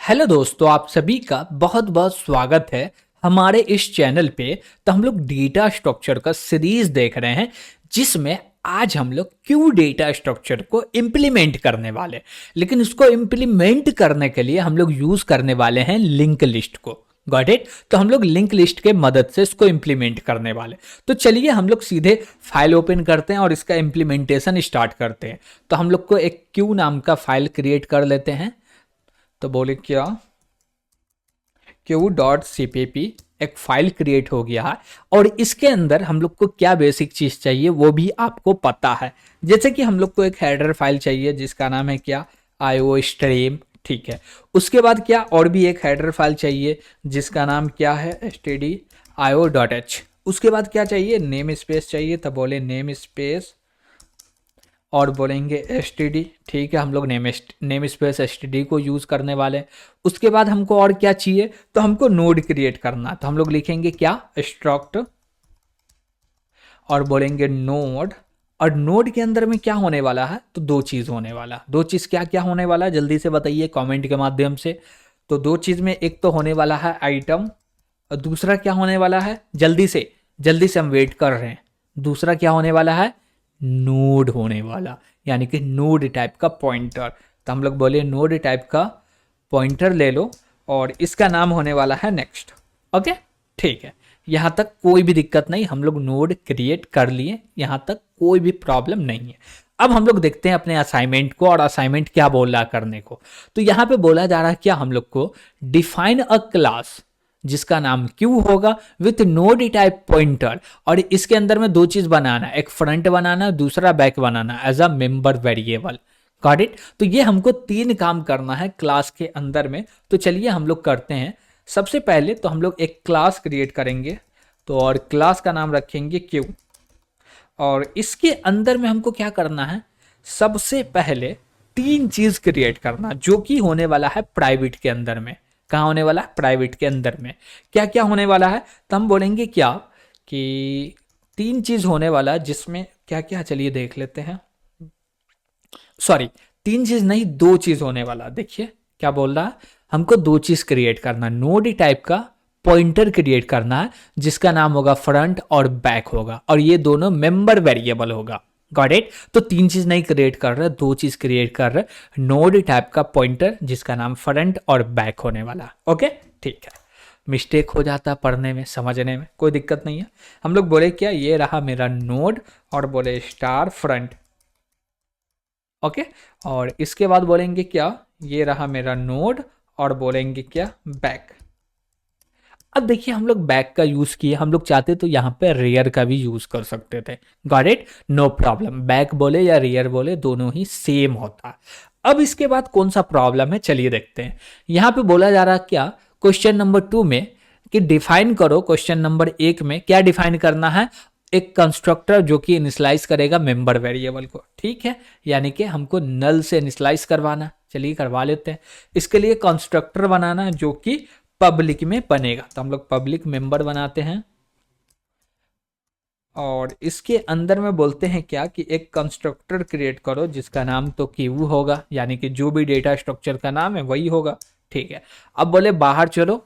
Hello दोस्तों, आप सभी का बहुत बहुत स्वागत है हमारे इस चैनल पे। तो हम लोग डेटा स्ट्रक्चर का सीरीज देख रहे हैं जिसमें आज हम लोग क्यों डेटा स्ट्रक्चर को इम्प्लीमेंट करने वाले। लेकिन उसको इम्प्लीमेंट करने के लिए हम लोग यूज करने वाले हैं लिंक लिस्ट को। Got it. तो हम लोग लिंक लिस्ट के मदद से इसको इम्प्लीमेंट करने वाले। तो चलिए हम लोग सीधे फाइल ओपन करते हैं और इसका इम्प्लीमेंटेशन स्टार्ट करते हैं। तो हम लोग को एक क्यू नाम का फाइल क्रिएट कर लेते हैं। तो बोले क्या, q.cpp एक फाइल क्रिएट हो गया है और इसके अंदर हम लोग को क्या बेसिक चीज चाहिए वो भी आपको पता है। जैसे कि हम लोग को एक हेडर फाइल चाहिए जिसका नाम है क्या, IO stream। ठीक है, उसके बाद क्या और भी एक हेडर फाइल चाहिए जिसका नाम क्या है, stdio.h। उसके बाद क्या चाहिए, नेम स्पेस चाहिए। तो बोले नेम स्पेस और बोलेंगे std। ठीक है, हम लोग नेम स्पेस std को यूज करने वाले हैं। उसके बाद हमको और क्या चाहिए, तो हमको नोड क्रिएट करना। तो हम लोग लिखेंगे क्या, स्ट्रक्ट और बोलेंगे नोड। और नोड के अंदर में क्या होने वाला है, तो दो चीज होने वाला। दो चीज क्या क्या होने वाला है, जल्दी से बताइए कमेंट के माध्यम से। तो दो चीज में एक तो होने वाला है आइटम और दूसरा क्या होने वाला है, जल्दी से हम वेट कर रहे हैं। दूसरा क्या होने वाला है, नोड होने वाला, यानी कि नोड टाइप का पॉइंटर। तो हम लोग बोले नोड टाइप का पॉइंटर ले लो और इसका नाम होने वाला है नेक्स्ट। ओके, ठीक है, यहाँ तक कोई भी दिक्कत नहीं, हम लोग नोड क्रिएट कर लिए, यहाँ तक कोई भी प्रॉब्लम नहीं है। अब हम लोग देखते हैं अपने असाइनमेंट को, और असाइनमेंट क्या बोल रहा करने को। तो यहाँ पे बोला जा रहा है क्या, हम लोग को डिफाइन अ क्लास जिसका नाम क्यू होगा विथ नोड टाइप पॉइंटर। और इसके अंदर में दो चीज बनाना, एक फ्रंट बनाना, दूसरा बैक बनाना as a member variable. Got it. तो ये हमको तीन काम करना है क्लास के अंदर में। तो चलिए हम लोग करते हैं। सबसे पहले तो हम लोग एक क्लास क्रिएट करेंगे। तो और क्लास का नाम रखेंगे क्यू। और इसके अंदर में हमको क्या करना है, सबसे पहले तीन चीज क्रिएट करना जो कि होने वाला है प्राइवेट के अंदर में। कहाँ होने वाला है, प्राइवेट के अंदर में। क्या क्या होने वाला है, तो हम बोलेंगे क्या कि तीन चीज होने वाला है जिसमें क्या क्या, चलिए देख लेते हैं। सॉरी, तीन चीज नहीं, दो चीज होने वाला। देखिए क्या बोल रहा है, हमको दो चीज क्रिएट करना, नोड टाइप का पॉइंटर क्रिएट करना है जिसका नाम होगा फ्रंट और बैक होगा, और ये दोनों मेंबर वेरिएबल होगा। Got it. तो तीन चीज नहीं क्रिएट कर रहे, दो चीज क्रिएट कर रहे, नोड टाइप का पॉइंटर जिसका नाम फ्रंट और बैक होने वाला। ओके, ठीक है। मिस्टेक हो जाता है पढ़ने में, समझने में, कोई दिक्कत नहीं है। हम लोग बोले क्या, ये रहा मेरा नोड और बोले स्टार फ्रंट। ओके, और इसके बाद बोलेंगे क्या, ये रहा मेरा नोड और बोलेंगे क्या, बैक। अब देखिए हम लोग बैक का यूज किए, हम लोग चाहते तो यहाँ पे रियर का भी यूज कर सकते थे। Got it, no problem, back बोले या रियर बोले दोनों ही सेम होता। अब इसके बाद कौन सा प्रॉब्लम है, चलिए देखते हैं। यहाँ पे बोला जा रहा क्या, क्वेश्चन नंबर 2 में कि डिफाइन करो। क्वेश्चन नंबर 1 में क्या डिफाइन करना है, एक कंस्ट्रक्टर जो कि इनिशियलाइज करेगा मेंबर वेरिएबल को। ठीक है, यानी कि हमको नल से इनिशियलाइज करवाना। चलिए करवा लेते हैं। इसके लिए कंस्ट्रक्टर बनाना जो कि पब्लिक में बनेगा। तो हम लोग पब्लिक मेंबर बनाते हैं और इसके अंदर में बोलते हैं क्या कि एक कंस्ट्रक्टर क्रिएट करो जिसका नाम तो क्यू होगा, यानी कि जो भी डेटा स्ट्रक्चर का नाम है वही होगा। ठीक है, अब बोले बाहर चलो,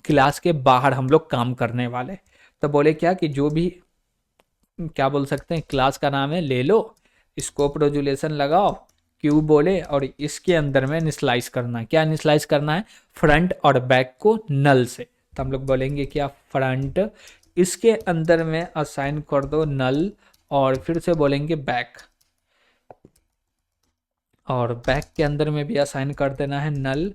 क्लास के बाहर हम लोग काम करने वाले। तो बोले क्या कि जो भी, क्या बोल सकते हैं, क्लास का नाम है ले लो, स्कोप रेजुलेशन लगाओ, क्यू बोले और इसके अंदर में इनिशियलाइज करना। क्या इनिशियलाइज करना है, फ्रंट और बैक को नल से। तो हम लोग बोलेंगे क्या, फ्रंट, इसके अंदर में असाइन कर दो नल, और फिर से बोलेंगे बैक, और बैक के अंदर में भी असाइन कर देना है नल।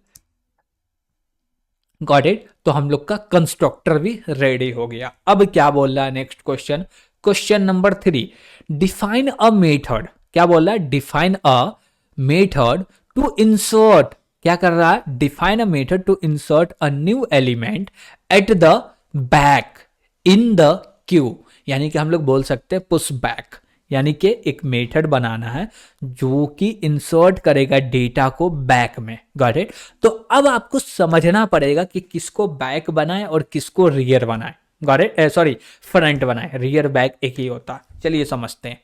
Got it. तो हम लोग का कंस्ट्रक्टर भी रेडी हो गया। अब क्या बोल रहा है next question, question number 3, define a method. क्या बोल रहा है, define a method to insert. क्या कर रहा है, define a method to insert a new element at the back in the queue. यानी कि हम लोग बोल सकते हैं पुश बैक, यानी कि एक मेथड बनाना है जो कि इंसर्ट करेगा डेटा को बैक में। Got it. तो अब आपको समझना पड़ेगा कि किसको बैक बनाए और किसको रियर बनाए। गॉट इट, सॉरी, फ्रंट बनाए, रियर बैक एक ही होता। चलिए समझते हैं।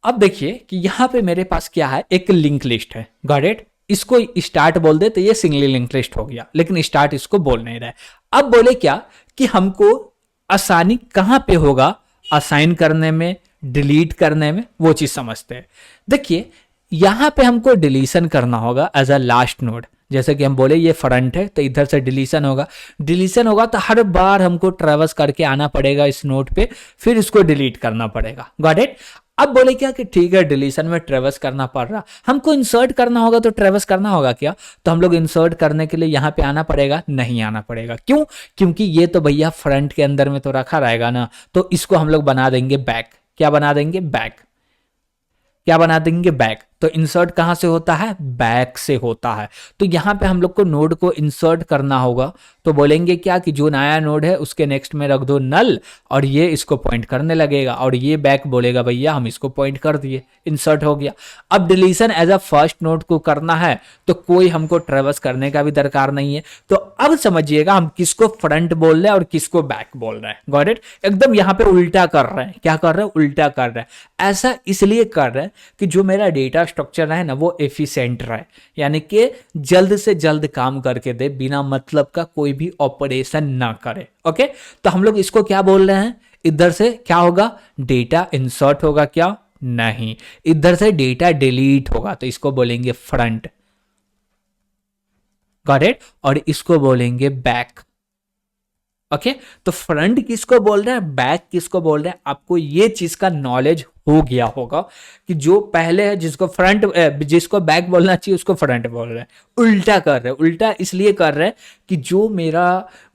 अब देखिए कि यहां पे मेरे पास क्या है, एक लिंक लिस्ट है। Got it. इसको स्टार्ट बोल दे तो ये सिंगली लिंक्ड लिस्ट हो गया, लेकिन स्टार्ट इसको बोल नहीं रहा है। अब बोले क्या कि हमको आसानी कहां पे होगा असाइन करने में, डिलीट करने में, वो चीज समझते हैं। देखिए यहां पे हमको डिलीशन करना होगा एज अ लास्ट नोड। जैसे कि हम बोले ये फ्रंट है तो इधर से डिलीशन होगा, डिलीशन होगा तो हर बार हमको ट्रेवर्स करके आना पड़ेगा इस नोड पे, फिर इसको डिलीट करना पड़ेगा। Got it. अब बोले क्या कि ठीक है डिलीशन में ट्रेवर्स करना पड़ रहा, हमको इंसर्ट करना होगा तो ट्रेवर्स करना होगा क्या, तो हम लोग इंसर्ट करने के लिए यहाँ पे आना पड़ेगा, नहीं आना पड़ेगा। क्यों? क्योंकि ये तो भैया फ्रंट के अंदर में तो रखा रहेगा ना, तो इसको हम लोग बना देंगे बैक। क्या बना देंगे? बैक। क्या बना देंगे? बैक। तो इंसर्ट कहां से होता है? बैक से होता है। तो यहां पे हम लोग को नोड को इंसर्ट करना होगा, तो बोलेंगे क्या कि जो नया नोड है उसके नेक्स्ट में रख दो नल, और ये इसको पॉइंट करने लगेगा, और ये बैक बोलेगा भैया हम इसको पॉइंट कर दिए, इंसर्ट हो गया। अब deletion as a first node को करना है तो कोई हमको ट्रेवर्स करने का भी दरकार नहीं है। तो अब समझिएगा हम किसको फ्रंट बोल रहे हैं और किसको बैक बोल रहे हैं। Got it. एकदम यहां पे उल्टा कर रहे हैं। क्या कर रहे हैं? उल्टा कर रहे हैं। ऐसा इसलिए कर रहे हैं कि जो मेरा डेटा स्ट्रक्चर है ना वो एफिशिएंट रहे, यानी कि जल्द से जल्द काम करके दे, बिना मतलब का कोई भी ऑपरेशन ना करे। ओके, तो हम लोग इसको क्या बोल रहे हैं? इधर से क्या होगा? डेटा इंसर्ट होगा क्या? नहीं, इधर से डेटा डिलीट होगा, तो इसको बोलेंगे फ्रंट। Got it. और इसको बोलेंगे बैक। ओके, तो फ्रंट किसको बोल रहे हैं, बैक किसको बोल रहे हैं, आपको ये चीज का नॉलेज हो गया होगा कि जो पहले है जिसको फ्रंट जिसको बैक बोलना चाहिए उसको फ्रंट बोल रहे हैं, उल्टा कर रहे हैं। उल्टा इसलिए कर रहे हैं कि जो मेरा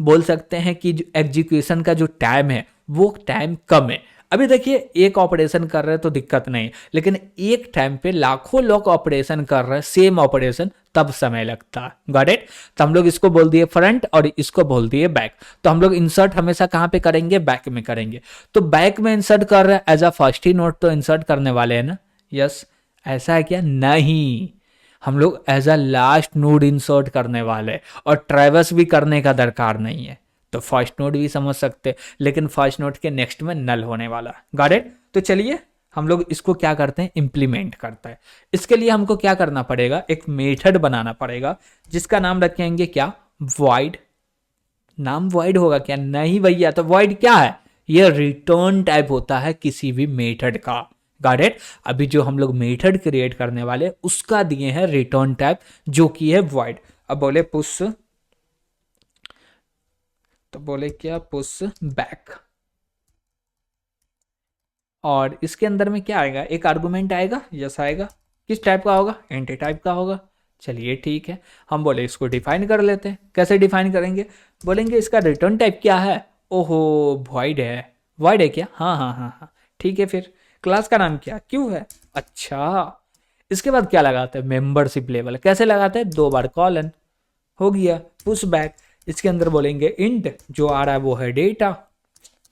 बोल सकते हैं कि एग्जीक्यूशन का जो टाइम है वो टाइम कम है। अभी देखिए एक ऑपरेशन कर रहे हैं तो दिक्कत नहीं, लेकिन एक टाइम पे लाखों लोग ऑपरेशन कर रहे हैं सेम ऑपरेशन, तब समय लगता है। Got it. तो हम लोग इसको बोल दिए फ्रंट और इसको बोल दिए बैक। तो हम लोग इंसर्ट हमेशा कहां पे करेंगे? बैक में करेंगे। तो बैक में इंसर्ट कर रहे हैं एज अ फर्स्ट ही नोट तो इंसर्ट करने वाले हैं ना। यस, ऐसा है क्या? नहीं, हम लोग as a last node insert करने वाले हैं, और ट्रैवर्स भी करने का दरकार नहीं है। तो फर्स्ट नोड भी समझ सकते, लेकिन फर्स्ट नोड के नेक्स्ट में नल होने वाला। Got it. तो चलिए हम लोग इसको क्या करते हैं? इंप्लीमेंट करते हैं। इसके लिए हमको क्या करना पड़ेगा? एक मेथड बनाना पड़ेगा जिसका नाम रखेंगे क्या? void। नाम void होगा क्या? नहीं भैया, तो void क्या है? ये रिटर्न टाइप होता है किसी भी मेथड का। Got it. अभी जो हम लोग मेथड क्रिएट करने वाले उसका दिए हैं रिटर्न टाइप जो कि है void। अब बोले पुश, तो बोले क्या? Push back. और इसके अंदर में क्या आएगा? एक आर्गुमेंट आएगा। यस आएगा। किस टाइप का होगा? एंटी टाइप का होगा। चलिए ठीक है, हम बोले इसको डिफाइन कर लेते हैं। कैसे डिफाइन करेंगे? बोलेंगे इसका रिटर्न टाइप क्या है? ओहो, वॉइड है। वॉइड है क्या? हाँ हाँ हाँ हाँ, ठीक है। फिर क्लास का नाम क्या? क्यों है। अच्छा, इसके बाद क्या लगाते हैं? Membership level. कैसे लगाते हैं? 2 बार कॉलन। हो गया पुश बैक। इसके अंदर बोलेंगे इंट, जो आ रहा है वो है डेटा।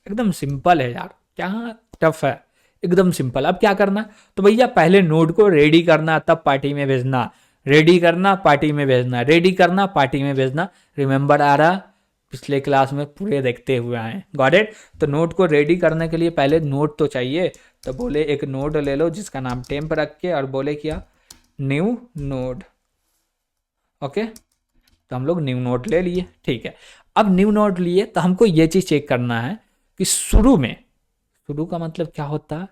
एकदम सिंपल है यार, क्या टफ है, एकदम सिंपल। अब क्या करना? तो भैया पहले नोड को रेडी करना, तब पार्टी में भेजना। रेडी करना, पार्टी में भेजना, रेडी करना, पार्टी में भेजना। रिमेंबर आ रहा? पिछले क्लास में पूरे देखते हुए आए। Got it. तो नोड को रेडी करने के लिए पहले नोड तो चाहिए, तो बोले एक नोड ले लो जिसका नाम टेम्प रख के, और बोले क्या? New node. ओके, तो हम लोग न्यू नोड ले लिए। ठीक है, अब न्यू नोड लिए तो हमको ये चीज चेक करना है कि शुरू में, शुरू का मतलब क्या होता है?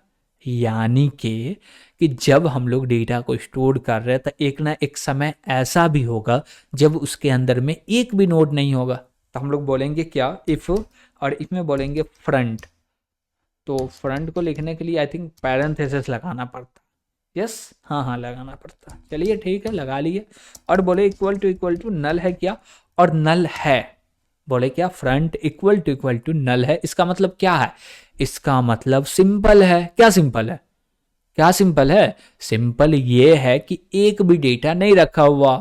यानी कि जब हम लोग डेटा को स्टोर कर रहे हैं तो एक ना एक समय ऐसा भी होगा जब उसके अंदर में एक भी नोड नहीं होगा। तो हम लोग बोलेंगे क्या? इफ, और इसमें बोलेंगे फ्रंट। तो फ्रंट को लिखने के लिए आई थिंक पैरेंथेसिस लगाना पड़ता। यस, हाँ हाँ लगाना पड़ता। चलिए ठीक है, लगा लिए। और बोले इक्वल टू नल है क्या? और नल है। बोले क्या? फ्रंट इक्वल टू नल है। इसका मतलब क्या है? इसका मतलब सिंपल है। क्या सिंपल है? क्या सिंपल है? सिंपल ये है कि एक भी डेटा नहीं रखा हुआ।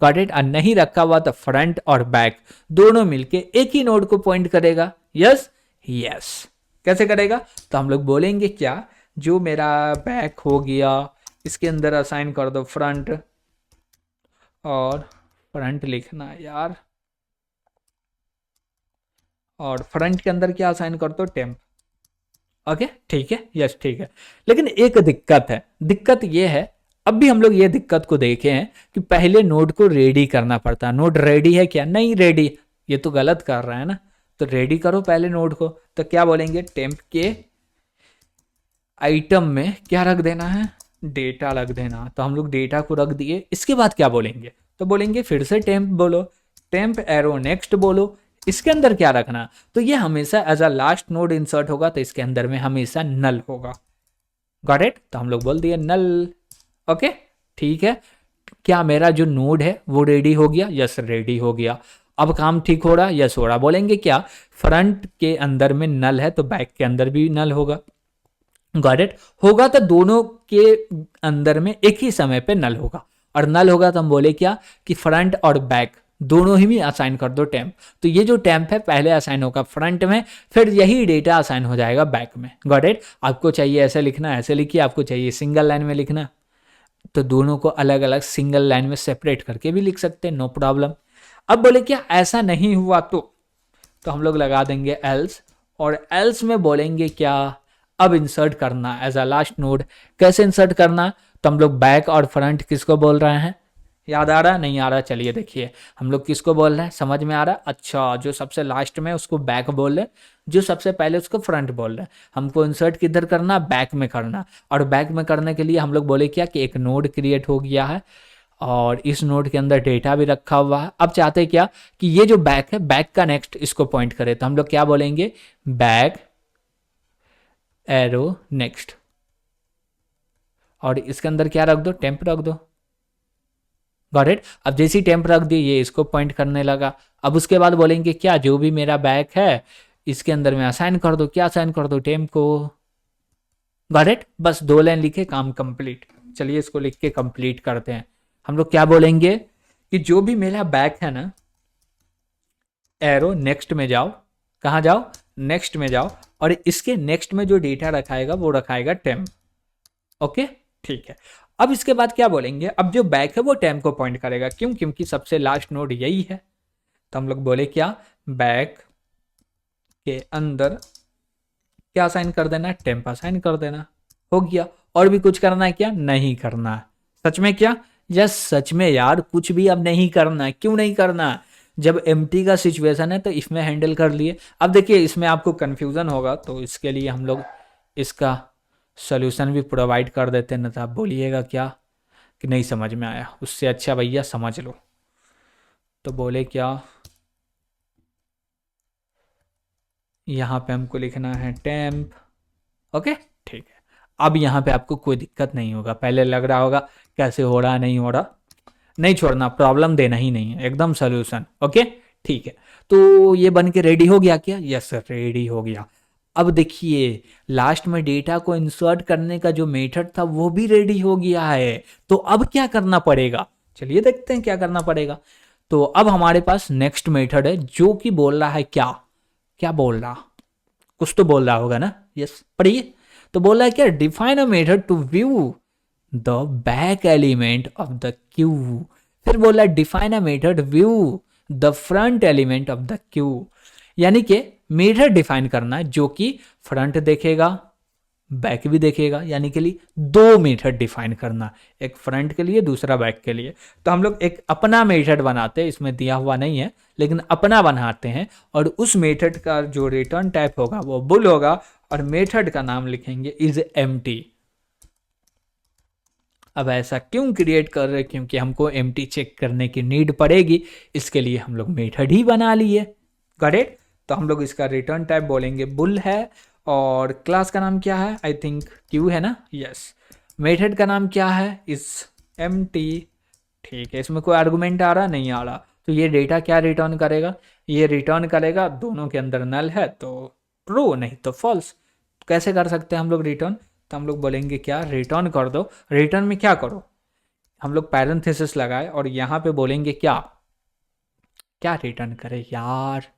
Got it. और नहीं रखा हुआ तो फ्रंट और बैक दोनों मिलके एक ही नोड को पॉइंट करेगा। Yes yes. कैसे करेगा? तो हम लोग बोलेंगे क्या? जो मेरा बैक हो गया इसके अंदर असाइन कर दो फ्रंट, और फ्रंट लिखना यार, और फ्रंट के अंदर क्या असाइन कर दो? टेम्प। ओके ठीक है, यस ठीक है। लेकिन एक दिक्कत है। दिक्कत ये है, अब भी हम लोग ये दिक्कत को देखे हैं कि पहले नोड को रेडी करना पड़ता है। नोड रेडी है क्या? नहीं रेडी, ये तो गलत कर रहा है ना। तो रेडी करो पहले नोड को। तो क्या बोलेंगे, टेम्प के आइटम में क्या रख देना है, डेटा रख देना। तो हम लोग डेटा को रख दिए। इसके बाद क्या बोलेंगे, तो बोलेंगे फिर से टेम्प बोलो, टेम्प एरो नेक्स्ट बोलो। इसके अंदर क्या रखना, तो ये हमेशा as a last node insert होगा, तो इसके अंदर में हमेशा नल होगा। Got it? तो हम लोग बोल दिए नल। ओके ठीक है। क्या मेरा जो नोड है वो रेडी हो गया? यस रेडी हो गया। अब काम ठीक हो रहा? यस हो रहा। बोलेंगे क्या, फ्रंट के अंदर में नल है तो बैक के अंदर भी नल होगा। Got it? होगा तो दोनों के अंदर में एक ही समय पे नल होगा, और नल होगा तो हम बोले क्या कि फ्रंट और बैक दोनों ही में असाइन कर दो टेम्प। तो ये जो टेम्प है पहले असाइन होगा फ्रंट में, फिर यही डेटा असाइन हो जाएगा बैक में। Got it? आपको चाहिए ऐसे लिखना, ऐसे लिखिए। आपको चाहिए सिंगल लाइन में लिखना, तो दोनों को अलग अलग सिंगल लाइन में सेपरेट करके भी लिख सकते हैं, नो प्रॉब्लम। अब बोले क्या ऐसा नहीं हुआ तो हम लोग लगा देंगे एल्स, और एल्स में बोलेंगे क्या, अब इंसर्ट करना एज अ लास्ट नोड। कैसे इंसर्ट करना, तो हम लोग बैक और फ्रंट किसको बोल रहे हैं, याद आ रहा? नहीं आ रहा? चलिए देखिए, हम लोग किसको बोल रहे हैं, समझ में आ रहा? अच्छा, जो सबसे लास्ट में उसको बैक बोल रहे हैं, जो सबसे पहले उसको फ्रंट बोल रहे हैं। हमको इंसर्ट किधर करना, बैक में करना। और बैक में करने के लिए हम लोग बोले क्या कि एक नोड क्रिएट हो गया है, और इस नोड के अंदर डेटा भी रखा हुआ है। अब चाहते हैं क्या कि ये जो बैक है, बैक का नेक्स्ट इसको पॉइंट करे, तो हम लोग क्या बोलेंगे, बैक एरो नेक्स्ट, और इसके अंदर क्या रख दो, टेम्प रख दो। Got it? अब जैसी टेम्प रख दी, ये इसको पॉइंट करने लगा। अब उसके बाद बोलेंगे क्या, जो भी मेरा बैक है इसके अंदर में असाइन कर दो। क्या असाइन कर दो, टेम्प को। Got it? बस 2 लाइन लिखे, काम कंप्लीट। चलिए इसको लिख के कंप्लीट करते हैं। हम लोग क्या बोलेंगे कि जो भी मेरा बैक है ना, एरो नेक्स्ट में जाओ। कहाँ जाओ, नेक्स्ट में जाओ, और इसके नेक्स्ट में जो डेटा रखाएगा वो रखाएगा टेम्प। ओके ठीक है। अब इसके बाद क्या बोलेंगे, अब जो बैक है वो टेम्प को पॉइंट करेगा। क्यों? क्योंकि सबसे लास्ट नोड यही है। तो हम लोग बोले क्या, बैक के अंदर क्या असाइन कर देना, टेम्प असाइन कर देना। हो गया। और भी कुछ करना है क्या? नहीं करना है। सच में क्या? यस सच में यार, कुछ भी अब नहीं करना है। क्यों नहीं करना? जब एम्प्टी का सिचुएशन है तो इसमें हैंडल कर लिए। अब देखिए इसमें आपको कंफ्यूजन होगा, तो इसके लिए हम लोग इसका सोल्यूशन भी प्रोवाइड कर देते हैं, ना तो आप बोलिएगा क्या कि नहीं समझ में आया। उससे अच्छा भैया समझ लो। तो बोले क्या, यहाँ पे हमको लिखना है टेम्प। ओके ठीक है। अब यहाँ पे आपको कोई दिक्कत नहीं होगा। पहले लग रहा होगा कैसे हो रहा, नहीं हो रहा, नहीं छोड़ना, प्रॉब्लम देना ही नहीं है, एकदम सोल्यूशन। ओके ठीक है। तो ये बन के रेडी हो गया क्या? यस सर रेडी हो गया। अब देखिए लास्ट में डेटा को इंसर्ट करने का जो मेथड था वो भी रेडी हो गया है। तो अब क्या करना पड़ेगा, चलिए देखते हैं क्या करना पड़ेगा। तो अब हमारे पास नेक्स्ट मेथड है जो कि बोल रहा है क्या, क्या बोल रहा, कुछ तो बोल रहा होगा ना। यस पढ़िए। तो बोल रहा है क्या, define a method to view the back element of the queue. फिर बोला define a method view the front element of the queue. यानी कि मेथड डिफाइन करना है जो कि फ्रंट देखेगा बैक भी देखेगा, यानी कि लिए 2 मेथड डिफाइन करना, एक फ्रंट के लिए दूसरा बैक के लिए। तो हम लोग एक अपना मेथड बनाते हैं, इसमें दिया हुआ नहीं है लेकिन अपना बनाते हैं, और उस मेथड का जो रिटर्न टाइप होगा वो बुल होगा, और मेथड का नाम लिखेंगे इज एम्प्टी। अब ऐसा क्यों क्रिएट कर रहे, क्योंकि हमको एम्प्टी चेक करने की नीड पड़ेगी, इसके लिए हम लोग मेथड ही बना लिए। करेक्ट? तो हम लोग इसका रिटर्न टाइप बोलेंगे बुल है, और क्लास का नाम क्या है, आई थिंक क्यू है ना। यस। मेथड का नाम क्या है, इस एम्प्टी। ठीक है, इसमें कोई आर्गुमेंट आ रहा नहीं आ रहा, तो ये डेटा क्या रिटर्न करेगा, ये रिटर्न करेगा दोनों के अंदर नल है तो ट्रू, नहीं तो फॉल्स। कैसे कर सकते हैं हम लोग रिटर्न, तो हम लोग बोलेंगे क्या, रिटर्न कर दो। रिटर्न में क्या करो, हम लोग पैरेंथेसिस लगाए और यहाँ पे बोलेंगे क्या, क्या रिटर्न करे यार,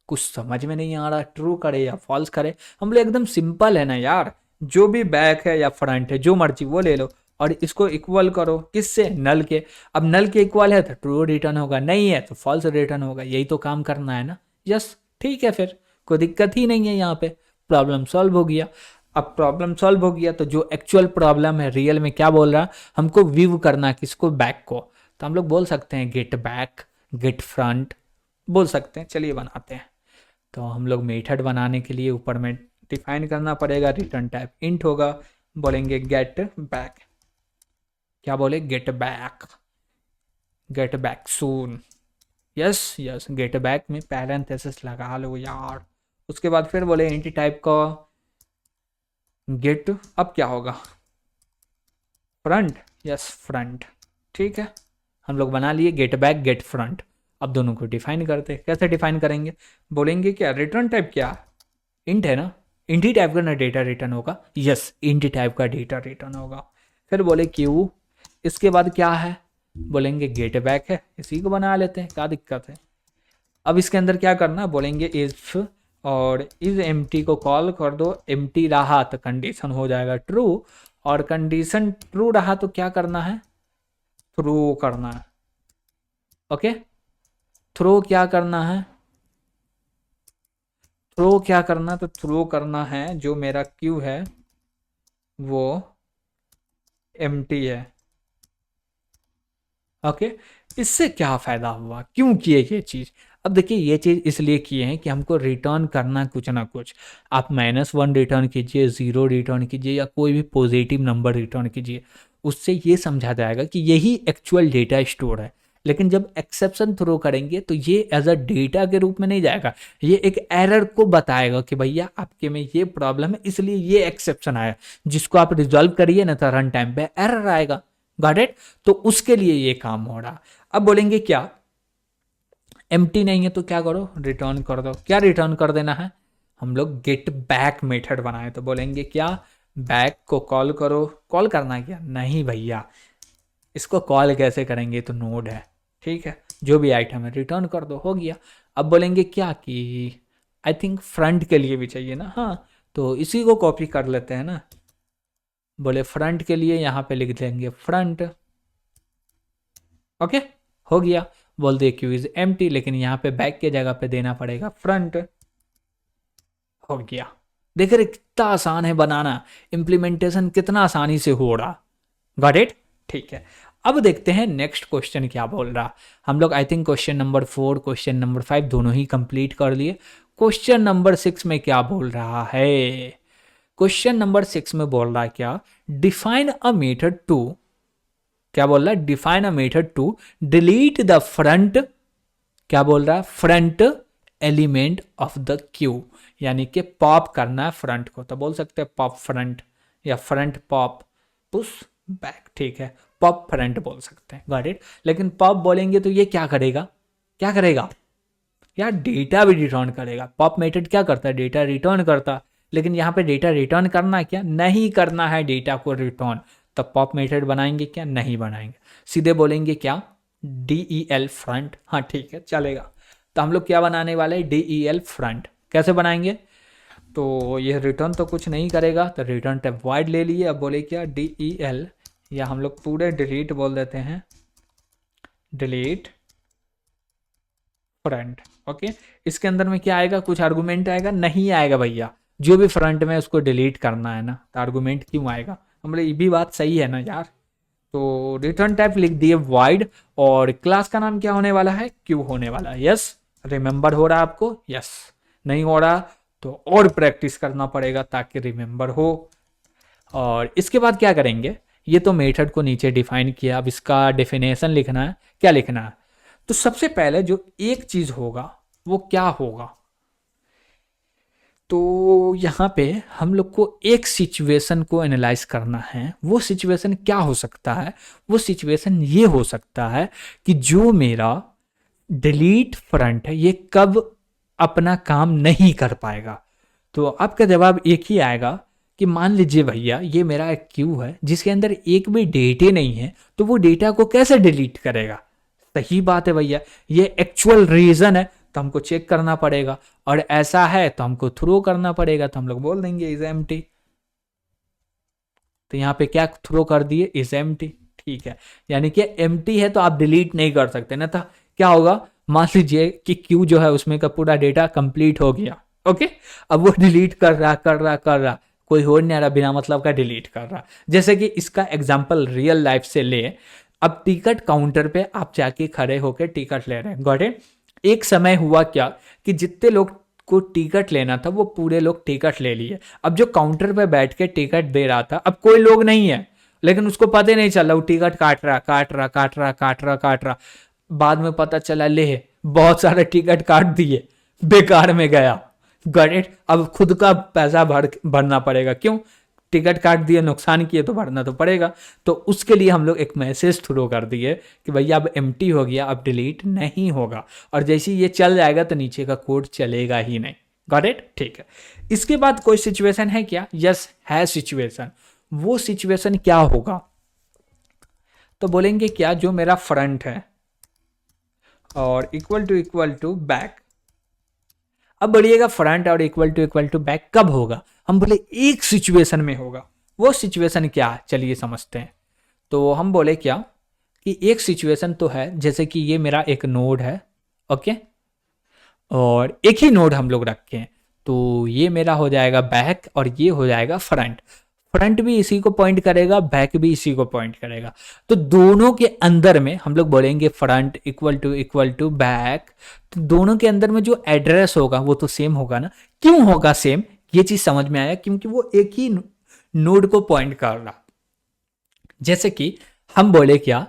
कुछ समझ में नहीं आ रहा, ट्रू करे या फॉल्स करे। हम लोग एकदम सिंपल है ना यार, जो भी बैक है या फ्रंट है जो मर्जी वो ले लो, और इसको इक्वल करो किससे, नल के। अब नल के इक्वल है तो ट्रू रिटर्न होगा, नहीं है तो फॉल्स रिटर्न होगा, यही तो काम करना है ना। यस ठीक है, फिर कोई दिक्कत ही नहीं है, यहाँ पे प्रॉब्लम सॉल्व हो गया। अब प्रॉब्लम सॉल्व हो गया, तो जो एक्चुअल प्रॉब्लम है रियल में क्या बोल रहा, हमको व्यू करना है किसको, बैक को, तो हम लोग बोल सकते हैं गेट बैक, गेट फ्रंट बोल सकते हैं। चलिए बनाते हैं। तो हम लोग मेथड बनाने के लिए ऊपर में डिफाइन करना पड़ेगा, रिटर्न टाइप इंट होगा, बोलेंगे गेट बैक, क्या बोले, get back, get back soon, yes yes, get back में पैरेंथेसिस लगा लो यार। उसके बाद फिर बोले इंट टाइप का गेट, अब क्या होगा, फ्रंट, यस फ्रंट, ठीक है। हम लोग बना लिए गेट बैक गेट फ्रंट। अब दोनों को डिफाइन करते हैं, कैसे डिफाइन करेंगे, बोलेंगे क्या, रिटर्न टाइप क्या, इंट है ना, इंट ही टाइप का ना डेटा रिटर्न होगा, यस इंट टाइप का डेटा रिटर्न होगा। फिर बोले क्यू, इसके बाद क्या है, बोलेंगे गेट बैक है, इसी को बना लेते हैं, क्या दिक्कत है। अब इसके अंदर क्या करना, बोलेंगे इफ, और इस एम्प्टी को कॉल कर दो, एम्प्टी रहा तो कंडीशन हो जाएगा ट्रू, और कंडीशन ट्रू रहा तो क्या करना है, थ्रो करना है, ओके। थ्रो क्या करना है, थ्रो क्या करना, तो थ्रो करना है जो मेरा क्यू है वो एम्प्टी है, ओके। इससे क्या फायदा हुआ, क्यों किए ये चीज, अब देखिए ये चीज इसलिए किए हैं कि हमको रिटर्न करना कुछ ना कुछ। आप -1 रिटर्न कीजिए, 0 रिटर्न कीजिए, या कोई भी पॉजिटिव नंबर रिटर्न कीजिए, उससे ये समझा जाएगा कि यही एक्चुअल डेटा स्टोर है। लेकिन जब एक्सेप्शन थ्रो करेंगे तो ये एज अ डेटा के रूप में नहीं जाएगा, ये एक एरर को बताएगा कि भैया आपके में ये प्रॉब्लम है, इसलिए ये एक्सेप्शन आया, जिसको आप रिजॉल्व करिए ना तो रन टाइम पे एरर आएगा, गॉट इट। तो उसके लिए ये काम हो रहा। अब बोलेंगे क्या, एम्प्टी नहीं है तो क्या करो, रिटर्न कर दो, क्या रिटर्न कर देना है, हम लोग गेट बैक मेथड बनाए, तो बोलेंगे क्या, बैक को कॉल करो, कॉल करना क्या, नहीं भैया इसको कॉल कैसे करेंगे, तो नोड है, ठीक है, जो भी आइटम है रिटर्न कर दो, हो गया। अब बोलेंगे क्या कि आई थिंक फ्रंट के लिए भी चाहिए ना, हाँ तो इसी को कॉपी कर लेते हैं ना, बोले फ्रंट के लिए यहाँ पे लिख देंगे फ्रंट, ओके हो गया। बोल दे क्यू इज एम्प्टी, लेकिन यहाँ पे बैक के जगह पे देना पड़ेगा फ्रंट, हो गया। देख रहे कितना आसान है बनाना, इम्प्लीमेंटेशन कितना आसानी से हो रहा, गॉट इट, ठीक है। अब देखते हैं नेक्स्ट क्वेश्चन क्या बोल रहा। हम लोग I think question number 4 question number 5 दोनों ही कंप्लीट कर लिए। क्वेश्चन नंबर 6 में क्या बोल रहा है, क्वेश्चन नंबर 6 में बोल रहा है क्या, डिफाइन अ मेथड टू, क्या बोल रहा है, define a method to delete the front, क्या बोल रहा है, front element of the queue, यानी कि पॉप करना है फ्रंट को, तो बोल सकते हैं पॉप फ्रंट या फ्रंट पॉप पुश बैक, ठीक है, पॉप फ्रंट बोल सकते हैं, गॉट इट। लेकिन पॉप बोलेंगे तो ये क्या करेगा, क्या करेगा यार, डेटा भी रिटर्न करेगा। पॉप मेथड क्या करता है, डेटा रिटर्न करता, लेकिन यहाँ पे डेटा रिटर्न करना है क्या, नहीं करना है डेटा को रिटर्न, तब पॉप मेथड बनाएंगे क्या, नहीं बनाएंगे, सीधे बोलेंगे क्या, DEL फ्रंट, हाँ ठीक है चलेगा। तो हम लोग क्या बनाने वाले हैं, DEL फ्रंट, कैसे बनाएंगे, तो ये रिटर्न तो कुछ नहीं करेगा, तो रिटर्न टाइप वाइड ले लिए। अब बोले क्या, DEL, या हम लोग पूरे डिलीट बोल देते हैं, डिलीट फ्रंट, ओके। इसके अंदर में क्या आएगा, कुछ आर्गुमेंट आएगा, नहीं आएगा भैया, जो भी फ्रंट में उसको डिलीट करना है ना, तो आर्गुमेंट क्यों आएगा, हम ये भी बात सही है ना यार। तो रिटर्न टाइप लिख दिए वाइड, और क्लास का नाम क्या होने वाला है, क्यू होने वाला है, यस। रिमेंबर हो रहा है आपको, यस, नहीं हो रहा तो और प्रैक्टिस करना पड़ेगा ताकि रिमेंबर हो। और इसके बाद क्या करेंगे, ये तो मेथड को नीचे डिफाइन किया, अब इसका डेफिनेशन लिखना है, क्या लिखना है, तो सबसे पहले जो एक चीज होगा वो क्या होगा, तो यहाँ पे हम लोग को एक सिचुएशन को एनालाइज करना है। वो सिचुएशन क्या हो सकता है, वो सिचुएशन ये हो सकता है कि जो मेरा डिलीट फ्रंट है ये कब अपना काम नहीं कर पाएगा। तो आपका जवाब एक ही आएगा कि मान लीजिए भैया ये मेरा एक क्यू है जिसके अंदर एक भी डेटे नहीं है, तो वो डेटा को कैसे डिलीट करेगा। सही बात है भैया, ये एक्चुअल रीजन है तो हमको चेक करना पड़ेगा, और ऐसा है तो हमको थ्रो करना पड़ेगा, तो हम लोग बोल देंगे इज एम्प्टी। तो यहाँ पे क्या थ्रो कर दिए, इज एम्प्टी, ठीक है, यानी कि एम्प्टी है तो आप डिलीट नहीं कर सकते ना, था क्या होगा, मान लीजिए कि क्यू जो है उसमें का पूरा डेटा कंप्लीट हो गया, ओके। अब वो डिलीट कर रहा, कोई हो नहीं आ रहा, बिना मतलब का डिलीट कर रहा। जैसे कि इसका एग्जाम्पल रियल लाइफ से ले, अब टिकट काउंटर पे आप जाके खड़े होकर टिकट ले रहे हैं, गॉट इट। एक समय हुआ क्या कि जितने लोग को टिकट लेना था वो पूरे लोग टिकट ले लिए। अब जो काउंटर पे बैठ के टिकट दे रहा था, अब कोई लोग नहीं है, लेकिन उसको पता ही नहीं चला, वो टिकट काट रहा काट रहा काट रहा काट रहा काट रहा। बाद में पता चला, ले बहुत सारे टिकट काट दिए, बेकार में गया, गॉट इट। अब खुद का पैसा भरना पड़ेगा, क्यों? टिकट काट दिए, नुकसान किए तो भरना तो पड़ेगा। तो उसके लिए हम लोग एक मैसेज थ्रो कर दिए कि भैया अब एम्प्टी हो गया, अब डिलीट नहीं होगा। और जैसे ही ये चल जाएगा तो नीचे का कोड चलेगा ही नहीं, गॉट इट, ठीक है। इसके बाद कोई सिचुएशन है क्या? यस है सिचुएशन। वो सिचुएशन क्या होगा? तो बोलेंगे क्या, जो मेरा फ्रंट है और इक्वल टू बैक। अब बोलिएगा फ्रंट और इक्वल टू बैक कब होगा? हम बोले एक सिचुएशन में होगा। वो सिचुएशन क्या है, चलिए समझते हैं। तो हम बोले क्या कि एक सिचुएशन तो है, जैसे कि ये मेरा एक नोड है, ओके, और एक ही नोड हम लोग रखे हैं, तो ये मेरा हो जाएगा बैक और ये हो जाएगा फ्रंट। फ्रंट भी इसी को पॉइंट करेगा, बैक भी इसी को पॉइंट करेगा। तो दोनों के अंदर में हम लोग बोलेंगे फ्रंट इक्वल टू बैक। तो दोनों के अंदर में जो एड्रेस होगा वो तो सेम होगा ना। क्यों होगा सेम? ये चीज समझ में आया, क्योंकि वो एक ही नोड को पॉइंट कर रहा। जैसे कि हम बोले क्या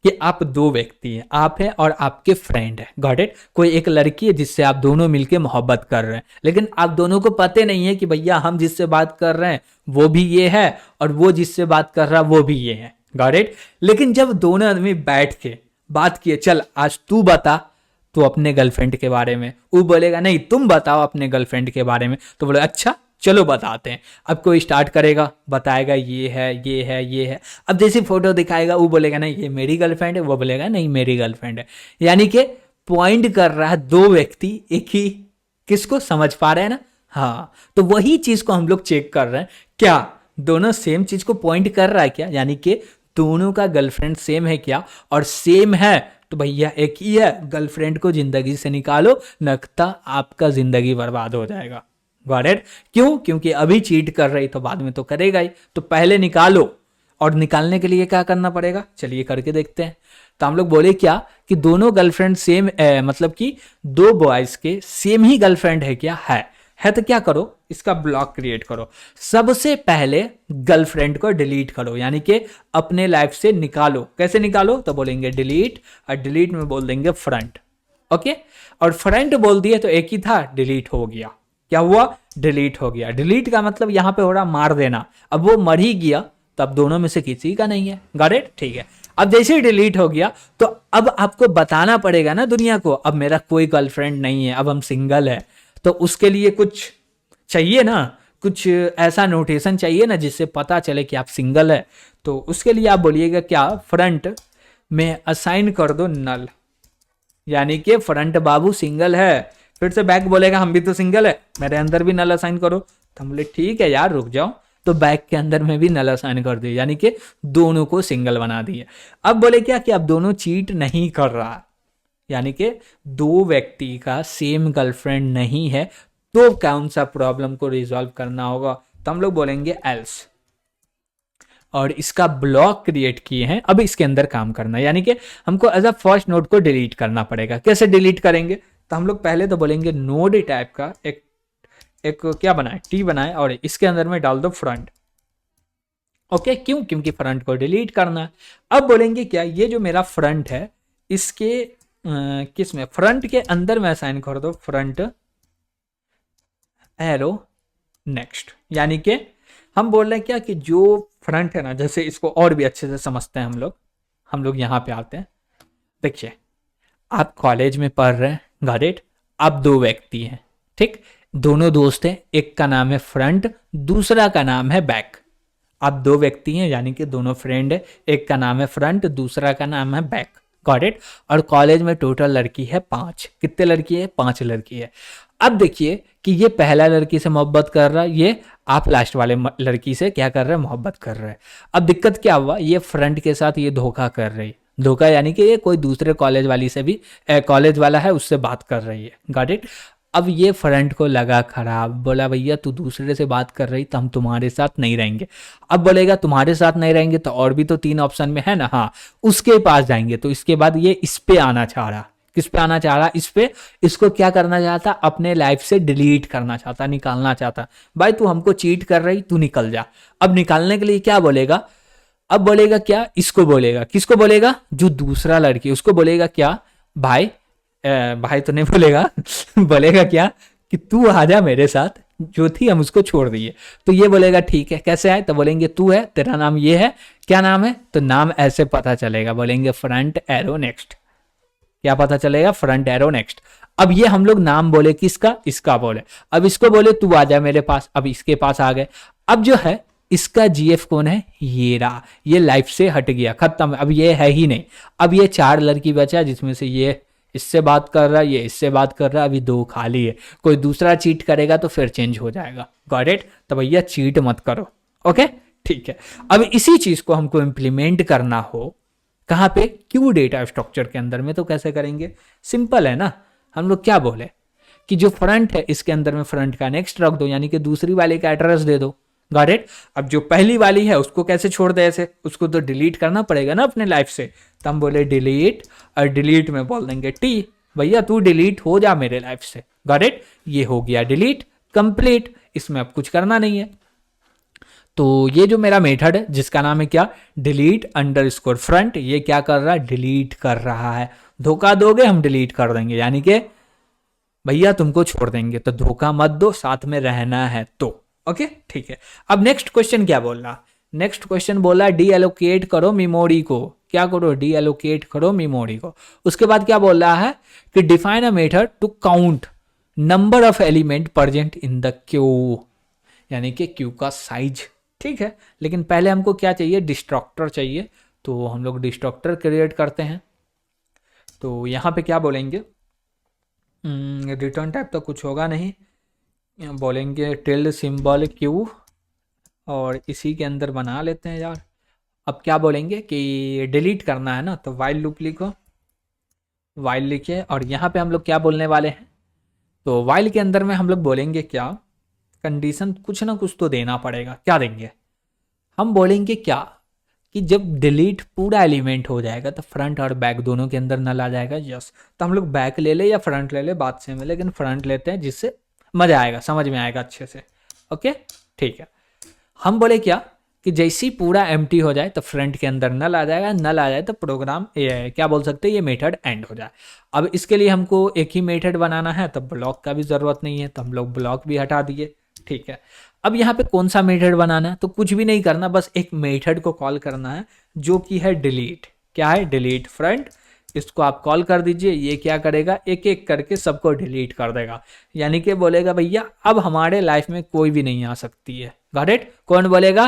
कि आप दो व्यक्ति हैं, आप हैं और आपके फ्रेंड है, गॉट इट। कोई एक लड़की है जिससे आप दोनों मिलके मोहब्बत कर रहे हैं, लेकिन आप दोनों को पता नहीं है कि भैया हम जिससे बात कर रहे हैं वो भी ये है और वो जिससे बात कर रहा है वो भी ये है, गॉट इट। लेकिन जब दोनों आदमी बैठ के बात किए, चल आज तू बता तो अपने गर्लफ्रेंड के बारे में, वो बोलेगा नहीं तुम बताओ अपने गर्लफ्रेंड के बारे में, तो बोले अच्छा चलो बताते हैं। अब कोई स्टार्ट करेगा, बताएगा ये है ये है ये है। अब जैसी फोटो दिखाएगा वो बोलेगा नहीं ये मेरी गर्लफ्रेंड है, वो बोलेगा नहीं मेरी गर्लफ्रेंड है। यानी कि पॉइंट कर रहा है दो व्यक्ति एक ही, किसको समझ पा रहे हैं ना? हाँ, तो वही चीज को हम लोग चेक कर रहे हैं, क्या दोनों सेम चीज को पॉइंट कर रहा है क्या, यानी कि दोनों का गर्लफ्रेंड सेम है क्या? और सेम है तो भैया एक ही है, गर्लफ्रेंड को जिंदगी से निकालो, नकता आपका जिंदगी बर्बाद हो जाएगा, गॉट इट। क्यों? क्योंकि अभी चीट कर रही तो बाद में तो करेगा ही, तो पहले निकालो। और निकालने के लिए क्या करना पड़ेगा, चलिए करके देखते हैं। तो हम लोग बोले क्या कि दोनों गर्लफ्रेंड सेम, मतलब कि दो बॉयज के सेम ही गर्लफ्रेंड है क्या? है तो क्या करो, इसका ब्लॉक क्रिएट करो। सबसे पहले गर्लफ्रेंड को डिलीट करो, यानी कि अपने लाइफ से निकालो। कैसे निकालो? तो बोलेंगे डिलीट, और डिलीट में बोल देंगे फ्रंट, ओके। और फ्रंट बोल दिए तो एक ही था, डिलीट हो गया। क्या हुआ? डिलीट हो गया। डिलीट का मतलब यहां पे हो रहा मार देना। अब वो मर ही गया तो अब दोनों में से किसी का नहीं है, गॉट इट, ठीक है। अब जैसे ही डिलीट हो गया तो अब आपको बताना पड़ेगा ना दुनिया को, अब मेरा कोई गर्लफ्रेंड नहीं है, अब हम सिंगल है। तो उसके लिए कुछ चाहिए ना, कुछ ऐसा नोटेशन चाहिए ना जिससे पता चले कि आप सिंगल है। तो उसके लिए आप बोलिएगा क्या, फ्रंट में असाइन कर दो नल, यानी कि फ्रंट बाबू सिंगल है। फिर से बैक बोलेगा हम भी तो सिंगल है, मेरे अंदर भी नल असाइन करो। तो हम बोले ठीक है यार रुक जाओ, तो बैक के अंदर में भी नल असाइन कर दिए, यानी कि दोनों को सिंगल बना दिए। अब बोले क्या कि अब दोनों चीट नहीं कर रहा, यानी कि दो व्यक्ति का सेम गर्लफ्रेंड नहीं है, तो कौन सा प्रॉब्लम को रिजॉल्व करना होगा? तो हम लोग बोलेंगे एल्स, और इसका ब्लॉक क्रिएट किए हैं। अब इसके अंदर काम करना है, यानी कि हमको एज अ फर्स्ट नोड को डिलीट करना पड़ेगा। कैसे डिलीट करेंगे? तो हम लोग पहले तो बोलेंगे नोड टाइप का एक क्या बनाए, टी बनाए, और इसके अंदर में डाल दो फ्रंट, ओके। क्यों? क्योंकि फ्रंट को डिलीट करना है। अब बोलेंगे क्या, ये जो मेरा फ्रंट है इसके किस में, फ्रंट के अंदर में असाइन कर दो फ्रंट एरो नेक्स्ट, यानी कि हम बोल रहे हैं क्या कि जो फ्रंट है ना, जैसे इसको और भी अच्छे से समझते हैं हम लोग यहाँ पे आते हैं। देखिए आप कॉलेज में पढ़ रहे हैं, गॉट इट। आप दो व्यक्ति हैं, ठीक, दोनों दोस्त हैं, एक का नाम है फ्रंट, दूसरा का नाम है बैक। आप दो व्यक्ति हैं यानी कि दोनों फ्रेंड है, एक का नाम है फ्रंट, दूसरा का नाम है बैक, गॉट इट। और कॉलेज में टोटल लड़की है 5। कितने लड़की है? 5 लड़की है। अब देखिए कि ये पहला लड़की से मोहब्बत कर रहा है, ये आप लास्ट वाले लड़की से क्या कर रहे हैं, मोहब्बत कर रहे हैं। अब दिक्कत क्या हुआ, ये फ्रंट के साथ ये धोखा कर रही है। धोखा यानी कि ये कोई दूसरे कॉलेज वाली से भी, कॉलेज वाला है उससे बात कर रही है, गॉट इट। अब ये फ्रंट को लगा खराब, बोला भैया तू दूसरे से बात कर रही तो हम तुम्हारे साथ नहीं रहेंगे। अब बोलेगा तुम्हारे साथ नहीं रहेंगे तो और भी तो 3 ऑप्शन में है ना, हाँ उसके पास जाएंगे। तो इसके बाद ये इस पे आना चाह रहा, किस पे आना चाह रहा, इस पे। इसको क्या करना चाहता, अपने लाइफ से डिलीट करना चाहता, निकालना चाहता। भाई तू हमको चीट कर रही, तू निकल जा। अब निकालने के लिए क्या बोलेगा, अब बोलेगा क्या, इसको बोलेगा, किसको बोलेगा, जो दूसरा लड़की उसको बोलेगा क्या, भाई भाई तो नहीं बोलेगा बोलेगा क्या कि तू आ जा मेरे साथ, जो थी हम उसको छोड़ दिए। तो ये बोलेगा ठीक है, कैसे आए, तो बोलेंगे तू है, तेरा नाम ये है, क्या नाम है, तो नाम ऐसे पता चलेगा, बोलेंगे फ्रंट एरो नेक्स्ट। क्या पता चलेगा, फ्रंट एरो नेक्स्ट। अब ये हम लोग नाम बोले किसका, इसका बोले। अब इसको बोले तू आ जा मेरे पास, अब इसके पास आ गए। अब जो है इसका जीएफ कौन है, ये रहा, ये लाइफ से हट गया, खत्म, अब ये है ही नहीं। अब ये 4 लड़की बचा जिसमें से ये इससे बात कर रहा है, ये इससे बात कर रहा है, अभी 2 खाली है। कोई दूसरा चीट करेगा तो फिर चेंज हो जाएगा, गॉट इट। तो भैया चीट मत करो, ओके ठीक है। अब इसी चीज को हमको इम्प्लीमेंट करना हो कहाँ पे, क्यू डेटा स्ट्रक्चर के अंदर में, तो कैसे करेंगे, सिंपल है ना। हम लोग क्या बोले कि जो फ्रंट है इसके अंदर में फ्रंट का नेक्स्ट रख दो, यानी कि दूसरी वाले का एड्रेस दे दो, गॉट इट। अब जो पहली वाली है उसको कैसे छोड़ दे ऐसे, उसको तो डिलीट करना पड़ेगा ना अपने लाइफ से। तो हम बोले डिलीट, और डिलीट में बोल देंगे टी, भैया तू डिलीट हो जा मेरे लाइफ से, गॉट इट। ये हो गया डिलीट कंप्लीट, इसमें अब कुछ करना नहीं है। तो ये जो मेरा मेथड है जिसका नाम है क्या, डिलीट अंडरस्कोर फ्रंट, ये क्या कर रहा है, डिलीट कर रहा है। धोखा दोगे हम डिलीट कर देंगे, यानी कि भैया तुमको छोड़ देंगे, तो धोखा मत दो, साथ में रहना है तो, ओके ठीक है। अब नेक्स्ट क्वेश्चन क्या बोल रहा, नेक्स्ट क्वेश्चन बोला डी एलोकेट करो मेमोरी को, क्या करो, डी एलोकेट करो मेमोरी को। उसके बाद क्या बोल रहा है कि define a method to count number of element present in the queue, यानी कि क्यू का साइज, ठीक है। लेकिन पहले हमको क्या चाहिए, डिस्ट्रक्टर चाहिए। तो हम लोग डिस्ट्रक्टर क्रिएट करते हैं। तो यहाँ पे क्या बोलेंगे, रिटर्न टाइप तो कुछ होगा नहीं, बोलेंगे टिल्ड सिंबल क्यू, और इसी के अंदर बना लेते हैं यार। अब क्या बोलेंगे कि डिलीट करना है ना, तो वाइल लूप लिखो, वाइल लिखिए, और यहाँ पे हम लोग क्या बोलने वाले हैं, तो वाइल के अंदर में हम लोग बोलेंगे क्या, कंडीशन कुछ ना कुछ तो देना पड़ेगा। क्या देंगे, हम बोलेंगे क्या कि जब डिलीट पूरा एलिमेंट हो जाएगा तो फ्रंट और बैक दोनों के अंदर नल आ जाएगा, यस। तो हम लोग बैक ले ले या फ्रंट ले ले, बात सेम है, लेकिन फ्रंट लेते हैं जिससे मजा आएगा, समझ में आएगा अच्छे से, ओके ठीक है। हम बोले क्या कि जैसे ही पूरा एम्प्टी हो जाए तो फ्रंट के अंदर नल आ जाएगा, नल आ जाए तो प्रोग्राम क्या बोल सकते हैं, ये मेथड एंड हो जाए। अब इसके लिए हमको एक ही मेथड बनाना है, तो ब्लॉक का भी ज़रूरत नहीं है, तो हम लोग ब्लॉक भी हटा दिए, ठीक है। अब यहाँ पे कौन सा मेथड बनाना है, तो कुछ भी नहीं करना, बस एक मेथड को कॉल करना है जो कि है डिलीट, क्या है, डिलीट फ्रंट। इसको आप कॉल कर दीजिए, ये क्या करेगा, एक एक करके सबको डिलीट कर देगा, यानी कि बोलेगा भैया अब हमारे लाइफ में कोई भी नहीं आ सकती है, गॉट इट। कौन बोलेगा,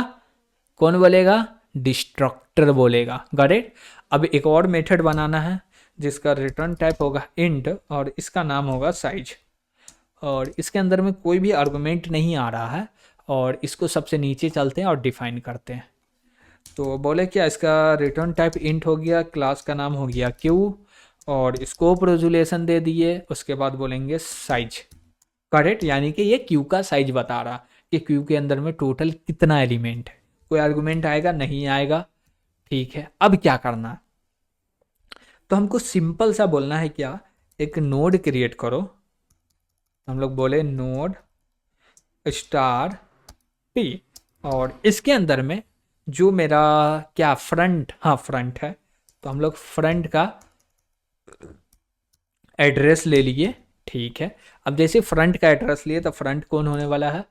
कौन बोलेगा, डिस्ट्रक्टर बोलेगा, गॉट इट। अब एक और मेथड बनाना है जिसका रिटर्न टाइप होगा इंट, और इसका नाम होगा साइज, और इसके अंदर में कोई भी आर्गुमेंट नहीं आ रहा है, और इसको सबसे नीचे चलते हैं और डिफाइन करते हैं। तो बोले क्या, इसका रिटर्न टाइप इंट हो गया, क्लास का नाम हो गया क्यू, और स्कोप रेजोल्यूशन दे दिए। उसके बाद बोलेंगे साइज, करेक्ट, यानी कि ये क्यू का साइज बता रहा कि क्यू के अंदर में टोटल कितना एलिमेंट है। कोई आर्गुमेंट आएगा, नहीं आएगा, ठीक है। अब क्या करना है, तो हमको सिंपल सा बोलना है क्या, एक नोड क्रिएट करो। हम लोग बोले नोड स्टार पी, और इसके अंदर में जो मेरा क्या फ्रंट, हाँ फ्रंट है, तो हम लोग फ्रंट का एड्रेस ले लिए, ठीक है। अब जैसे फ्रंट का एड्रेस लिए तो फ्रंट कौन होने वाला है,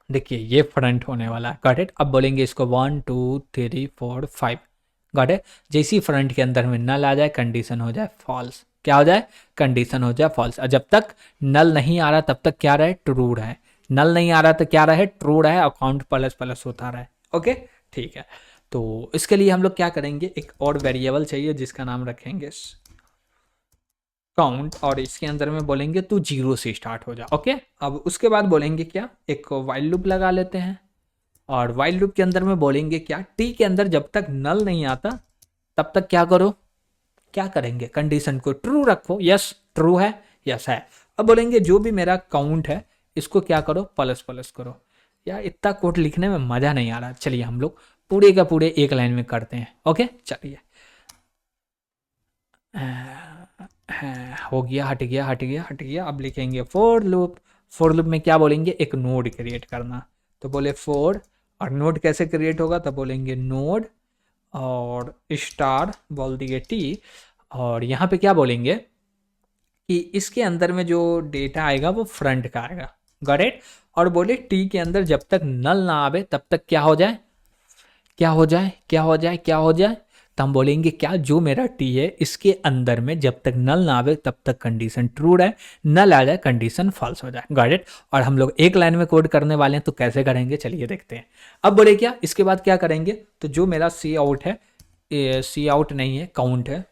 देखिए ये फ्रंट होने वाला है, गॉट इट। अब बोलेंगे इसको 1 2 3 4 5, गॉट इट। जैसे ही फ्रंट के अंदर में नल आ जाए, कंडीशन हो जाए फॉल्स, क्या हो जाए, कंडीशन हो जाए फॉल्स। और जब तक नल नहीं आ रहा तब तक क्या रहे, ट्रू रहे, नल नहीं आ रहा तो क्या रहे, ट्रू रहे, अकाउंट प्लस प्लस होता रहे, ओके ठीक है। तो इसके लिए हम लोग क्या करेंगे, एक और वेरिएबल चाहिए जिसका नाम रखेंगे काउंट, और इसके अंदर में बोलेंगे तू 0 से स्टार्ट हो जा, ओके। अब उसके बाद बोलेंगे क्या, एक वाइल लूप लगा लेते हैं, और वाइल लूप के अंदर में बोलेंगे क्या, टी के अंदर जब तक नल नहीं आता तब तक क्या करो, क्या करेंगे, कंडीशन को ट्रू रखो, यस ट्रू है, यस है। अब बोलेंगे जो भी मेरा काउंट है इसको क्या करो, प्लस प्लस करो। यार इतना कोड लिखने में मज़ा नहीं आ रहा, चलिए हम लोग पूरे का पूरे एक लाइन में करते हैं। ओके चलिए, हो गया, हट गया हट गया हट गया। अब लिखेंगे फॉर लूप। फॉर लूप में क्या बोलेंगे, एक नोड क्रिएट करना, तो बोले फॉर, और नोड कैसे क्रिएट होगा, तो बोलेंगे नोड और स्टार बोल दिए टी, और यहाँ पे क्या बोलेंगे कि इसके अंदर में जो डेटा आएगा वो फ्रंट का आएगा, गॉट इट। और बोले टी के अंदर जब तक नल ना आवे तब तक क्या हो जाए, क्या हो जाए, क्या हो जाए, क्या हो जाए, तो हम बोलेंगे क्या, जो मेरा टी है इसके अंदर में जब तक नल ना आवे तब तक कंडीशन ट्रू रहे, नल आ जाए कंडीशन फॉल्स हो जाए, गॉट इट। और हम लोग एक लाइन में कोड करने वाले हैं, तो कैसे करेंगे चलिए देखते हैं। अब बोले क्या, इसके बाद क्या करेंगे, तो जो मेरा सी आउट है, सी आउट नहीं है काउंट है,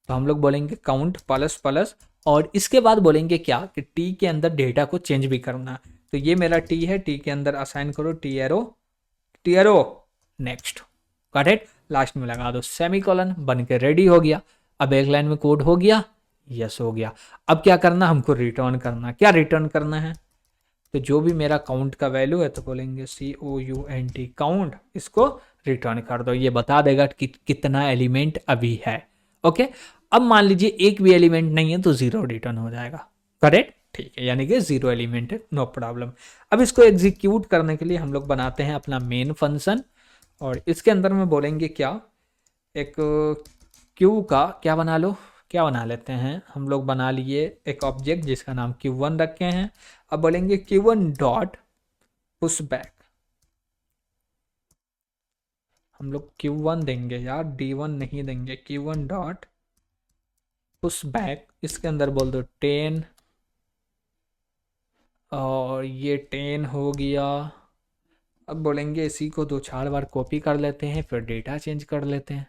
तो हम लोग बोलेंगे काउंट प्लस प्लस, और इसके बाद बोलेंगे क्या कि टी के अंदर डेटा को चेंज भी करना है। तो ये मेरा टी है, टी के अंदर असाइन करो T arrow, T arrow next, got it. Last में लगा दो सेमीकोलन, बन के रेडी हो गया। अब एक लाइन में कोड हो गया, यस हो गया। अब क्या करना, हमको रिटर्न करना, क्या रिटर्न करना है, तो जो भी मेरा काउंट का वैल्यू है तो बोलेंगे COUNT काउंट, इसको रिटर्न कर दो। ये बता देगा कि कितना एलिमेंट अभी है। ओके, अब मान लीजिए एक भी एलिमेंट नहीं है तो जीरो रिटर्न हो जाएगा, करेक्ट, ठीक है, यानी कि जीरो एलिमेंट है, नो प्रॉब्लम। अब इसको एग्जीक्यूट करने के लिए हम लोग बनाते हैं अपना मेन फंक्शन, और इसके अंदर में बोलेंगे क्या, एक क्यू का क्या बना लो, क्या बना लेते हैं हम लोग, बना लिए एक ऑब्जेक्ट जिसका नाम Q1 रखे हैं। अब बोलेंगे Q1 डॉट पुश बैक, हम लोग Q1 देंगे यार, D1 नहीं देंगे, Q1 डॉट पुश बैक, इसके अंदर बोल दो 10, और ये 10 हो गया। अब बोलेंगे इसी को दो चार बार कॉपी कर लेते हैं, फिर डेटा चेंज कर लेते हैं,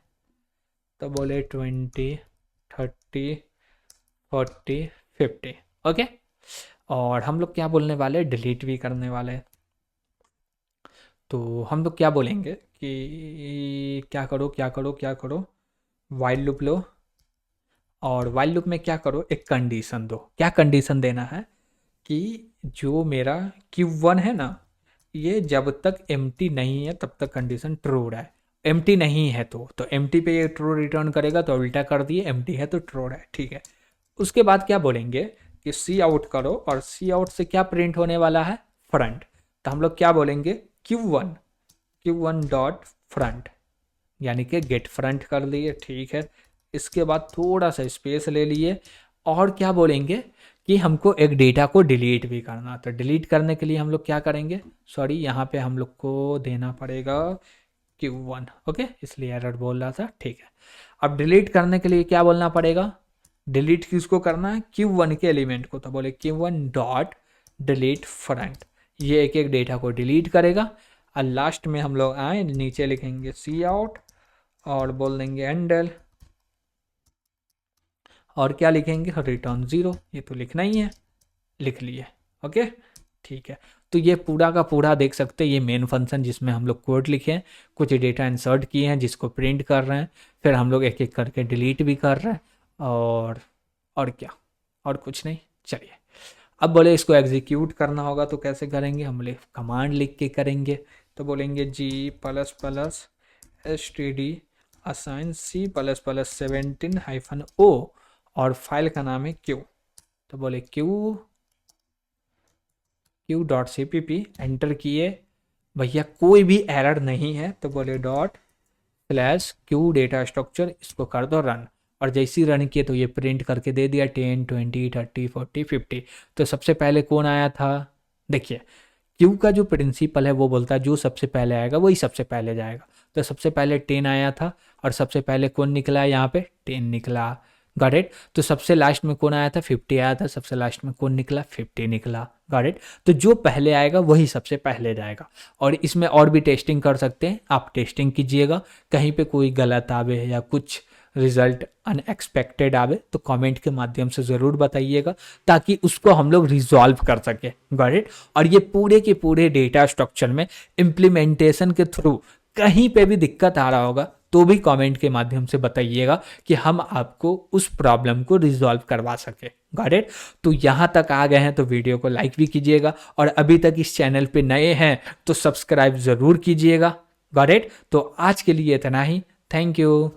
तो बोले 20 30 40 50, ओके। और हम लोग क्या बोलने वाले, डिलीट भी करने वाले हैं, तो हम लोग क्या बोलेंगे कि क्या करो क्या करो क्या करो, वाइल लूप लो, और वाइल लूप में क्या करो, एक कंडीशन दो। क्या कंडीशन देना है कि जो मेरा Q1 है ना, ये जब तक एम्प्टी नहीं है तब तक कंडीशन ट्रू रहा है, एम्प्टी नहीं है तो एम्प्टी पे ये ट्रू रिटर्न करेगा, तो उल्टा कर दिए, एम्प्टी है तो ट्रू है, ठीक है। उसके बाद क्या बोलेंगे कि सी आउट करो, और सी आउट से क्या प्रिंट होने वाला है, फ्रंट, तो हम लोग क्या बोलेंगे Q1 डॉट फ्रंट, यानी कि गेट फ्रंट कर लिए, ठीक है। इसके बाद थोड़ा सा स्पेस ले लिए, और क्या बोलेंगे कि हमको एक डेटा को डिलीट भी करना, तो डिलीट करने के लिए हम लोग क्या करेंगे, सॉरी यहाँ पे हम लोग को देना पड़ेगा Q1, ओके, इसलिए एरर बोल रहा था, ठीक है। अब डिलीट करने के लिए क्या बोलना पड़ेगा, डिलीट किसको करना है, Q1 के एलिमेंट को, तो बोले Q1 डॉट डिलीट फ्रंट, ये एक एक डेटा को डिलीट करेगा। और लास्ट में हम लोग आए नीचे लिखेंगे सी आउट, और बोल देंगे एंडल, और क्या लिखेंगे, रिटर्न 0, ये तो लिखना ही है, लिख लिए, ओके, ठीक है। तो ये पूरा का पूरा देख सकते हैं, ये मेन फंक्शन जिसमें हम लोग कोड लिखे हैं, कुछ डेटा इंसर्ट किए हैं जिसको प्रिंट कर रहे हैं, फिर हम लोग एक एक करके डिलीट भी कर रहे हैं, और क्या, और कुछ नहीं, चलिए। अब बोले इसको एग्जीक्यूट करना होगा तो कैसे करेंगे, हम बोले कमांड लिख के करेंगे, तो बोलेंगे G++std असाइन C++17-O, और फाइल का नाम है Q, तो बोले Q.cpp, एंटर किए, भैया कोई भी एरर नहीं है, तो बोले ./Q डेटा स्ट्रक्चर, इसको कर दो रन, और जैसे ही रन किए तो ये प्रिंट करके दे दिया 10 20 30 40 50। तो सबसे पहले कौन आया था, देखिए क्यू का जो प्रिंसिपल है वो बोलता है जो सबसे पहले आएगा वही सबसे पहले जाएगा, तो सबसे पहले 10 आया था, और सबसे पहले कौन निकला यहाँ पे, 10 निकला, गॉट इट। तो सबसे लास्ट में कौन आया था, 50 आया था, सबसे लास्ट में कौन निकला, 50 निकला, गॉट इट। तो जो पहले आएगा वही सबसे पहले जाएगा। और इसमें और भी टेस्टिंग कर सकते हैं, आप टेस्टिंग कीजिएगा, कहीं पे कोई गलत आवे या कुछ रिजल्ट अनएक्सपेक्टेड आवे तो कमेंट के माध्यम से ज़रूर बताइएगा, ताकि उसको हम लोग रिजॉल्व कर सके, गॉट इट। और ये पूरे के पूरे डेटा स्ट्रक्चर में इम्प्लीमेंटेशन के थ्रू कहीं पे भी दिक्कत आ रहा होगा तो भी कमेंट के माध्यम से बताइएगा कि हम आपको उस प्रॉब्लम को रिजॉल्व करवा सके। Got it. तो यहाँ तक आ गए हैं तो वीडियो को लाइक भी कीजिएगा, और अभी तक इस चैनल पे नए हैं तो सब्सक्राइब ज़रूर कीजिएगा। Got it. तो आज के लिए इतना ही। Thank you.